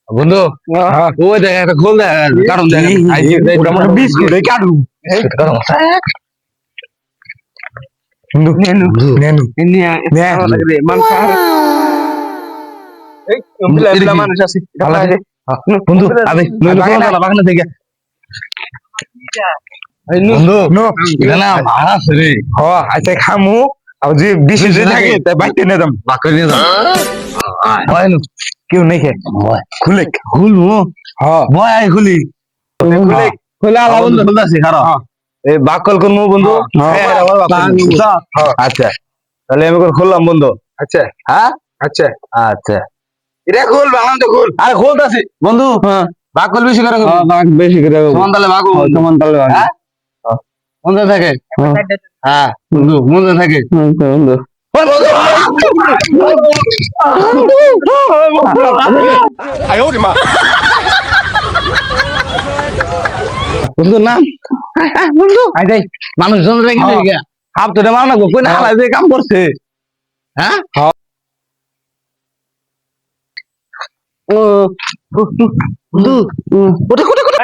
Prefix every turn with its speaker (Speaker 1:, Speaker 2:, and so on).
Speaker 1: বন্ধু ওই দেখ একটা খোল দেখ কারণ দেখ
Speaker 2: ওটা মানে বিস্কুট এই কাটু বন্ধু নেনু নেনু
Speaker 1: মানুষ আছে বন্ধু আবে বাগানে থেকে বন্ধু এটা না ভাড়া আছে রে
Speaker 2: হ আচ্ছা খামু আর যে বেশি যে থাকে তাই বাইতে নিয়ে যাম
Speaker 1: বাকর নিয়ে যাও হয় না
Speaker 2: কেউ নেই খে খুলে
Speaker 1: খুলবো
Speaker 2: হ
Speaker 1: ভয় আই খুলি
Speaker 2: খুলে
Speaker 1: খুলে আলা বন্ধু খুলতাছি খারাপ এই বাকল করবো বন্ধু আচ্ছা তাহলে আমি খুললাম বন্ধু
Speaker 2: আচ্ছা
Speaker 1: হ্যাঁ
Speaker 2: আচ্ছা
Speaker 1: আচ্ছা
Speaker 2: এটা খুল বাগান তো খুল
Speaker 1: আরে খুলতাছি বন্ধু বাকল বেশি করে বাঘ বেশি করে সমান তালে বাঘ সমান তালে বাঘ হ্যাঁ মনে থাকে হ্যাঁ বন্ধু মনে থাকে বন্ধু বন্ধু নাম বন্ধু আই যাই মানুষ জন রেখে দিই হাফ তো মার না কই না হালাই যে কাম করছে হ্যাঁ ও বন্ধু কোটে কোটে কোটে